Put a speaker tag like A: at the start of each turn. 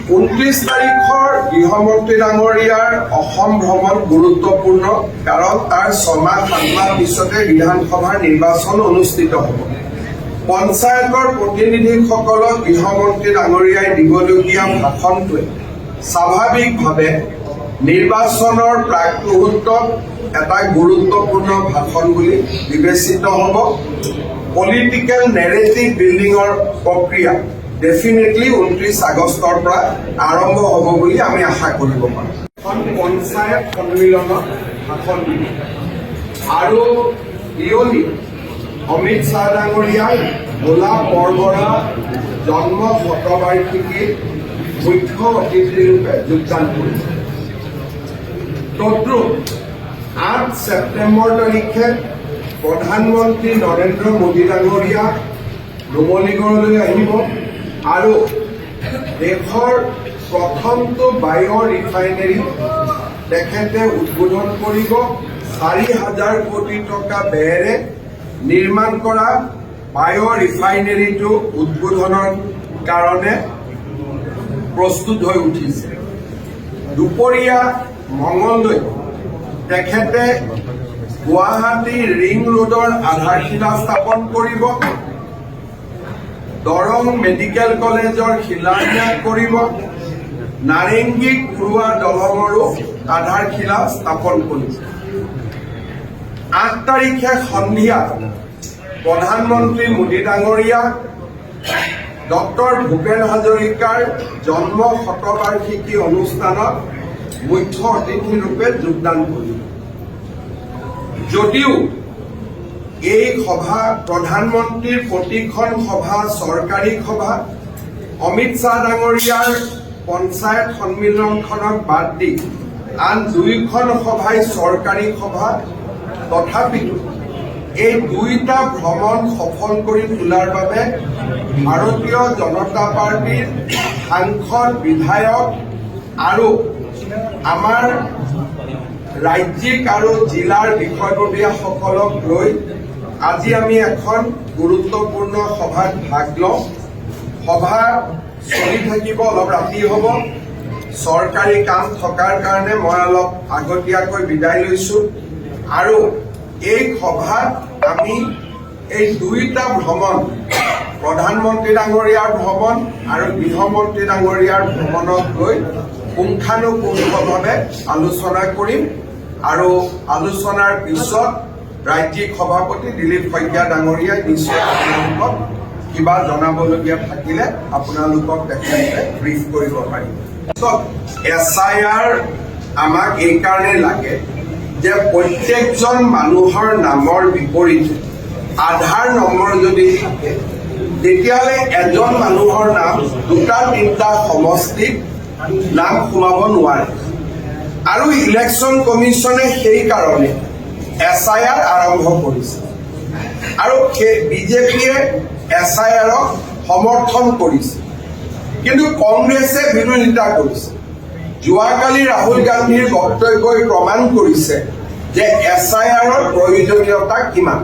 A: 29 তাৰিখৰ গৃহমন্ত্ৰী ডাঙৰীয়াৰ অসম ভ্ৰমণ গুৰুত্বপূৰ্ণ কাৰণ তাৰ 6 মাহ 7 মাহ পিছতে বিধানসভাৰ নিৰ্বাচন অনুষ্ঠিত হ'ব। পঞ্চায়তৰ প্ৰতিনিধিসকলক গৃহমন্ত্ৰী ডাঙৰীয়াই দিবলগীয়া ভাষণটোৱে স্বাভাৱিকভাৱে নিৰ্বাচনৰ প্ৰাক মুহূৰ্তত এটা গুৰুত্বপূৰ্ণ ভাষণ বুলি বিবেচিত হ'ব। পলিটিকেল নেৰেটিভ বিল্ডিঙৰ প্ৰক্ৰিয়া ডেফিনেটলি 29 আগষ্টৰ পৰা আৰম্ভ হ'ব বুলি আমি আশা কৰিব পাৰোঁ। এখন পঞ্চায়ত সন্মিলনত ভাষণ দিব আৰু ইয়লি অমিত শ্বাহ ডাঙৰীয়াই ভোলা বৰবৰা জন্ম শতবাৰ্ষিকীত মুখ্য অতিথিৰূপে যোগদান কৰিব। তদ্ৰুপ 8 ছেপ্টেম্বৰ তাৰিখে প্ৰধানমন্ত্ৰী নৰেন্দ্ৰ মোদী ডাঙৰীয়া নুমলীগড়লৈ আহিব আৰু দেশৰ প্ৰথমটো বায়' ৰিফাইনেৰী তেখেতে উদ্বোধন কৰিব। 4,000 কোটি টকা ব্যয়েৰে নিৰ্মাণ কৰা বায়' ৰিফাইনেৰীটো উদ্বোধনৰ কাৰণে প্ৰস্তুত হৈ উঠিছে। দুপৰীয়া মঙলদৈ তেখেতে গুৱাহাটী ৰিং ৰোডৰ আধাৰশিলা স্থাপন কৰিব। দৰং মেডিকেল কলেজৰ শিলান্যাস কৰিব। নাৰেংগী কুৰুৱা দলঙৰো আধাৰশিলা স্থাপন কৰিব। 8 তাৰিখে সন্ধিয়া প্ৰধানমন্ত্ৰী মোদী ডাঙৰীয়া ডক্টৰ ভূপেন হাজৰিকাৰ জন্ম শতবাৰ্ষিকী অনুষ্ঠানত মুখ্য অতিথিৰূপে যোগদান কৰিব। যদিও এই সভা প্ৰধানমন্ত্ৰীৰ প্ৰতিখন সভা চৰকাৰী সভা, অমিত শ্বাহ ডাঙৰীয়াৰ পঞ্চায়ত সন্মিলনখনক বাদ দি আন 2খন সভাই চৰকাৰী সভা, তথাপিতো এই 2টা ভ্ৰমণ সফল কৰি তোলাৰ বাবে ভাৰতীয় জনতা পাৰ্টীৰ সাংসদ, বিধায়ক আৰু আমাৰ ৰাজ্যিক আৰু জিলাৰ বিষয়ববীয়াসকলক লৈ আজি আমি এখন গুৰুত্বপূৰ্ণ সভাত ভাগ লওঁ। সভা চলি থাকিব, অলপ ৰাতি হ'ব। চৰকাৰী কাম থকাৰ কাৰণে মই অলপ আগতীয়াকৈ বিদায় লৈছোঁ আৰু এই সভাত আমি এই 2টা ভ্ৰমণ, প্ৰধানমন্ত্ৰী ডাঙৰীয়াৰ ভ্ৰমণ আৰু গৃহমন্ত্ৰী ডাঙৰীয়াৰ ভ্ৰমণক লৈ পুংখানুপুংখভাৱে আলোচনা কৰিম আৰু আলোচনাৰ পিছত ৰাজ্যিক সভাপতি দিলীপ শইকীয়া ডাঙৰীয়াই নিশ্চয় আপোনালোকক কিবা জনাবলগীয়া থাকিলে আপোনালোকক তেখেতে ব্ৰিফ কৰিব পাৰিব। SIR আমাক এইকাৰণে লাগে যে প্ৰত্যেকজন মানুহৰ নামৰ বিপৰীতে আধাৰ নম্বৰ যদি থাকে তেতিয়াহ'লে এজন মানুহৰ নাম 2-3টা সমষ্টিত নাম সোমাব নোৱাৰে আৰু ইলেকশ্যন কমিশ্যনে সেইকাৰণে SIR আৰম্ভ কৰিছে আৰু বিজেপিয়ে SIRক সমৰ্থন কৰিছে, কিন্তু কংগ্ৰেছে বিৰোধিতা কৰিছে। যোৱাকালি ৰাহুল গান্ধীৰ বক্তব্যই প্ৰমাণ কৰিছে যে SIRৰ প্ৰয়োজনীয়তা কিমান।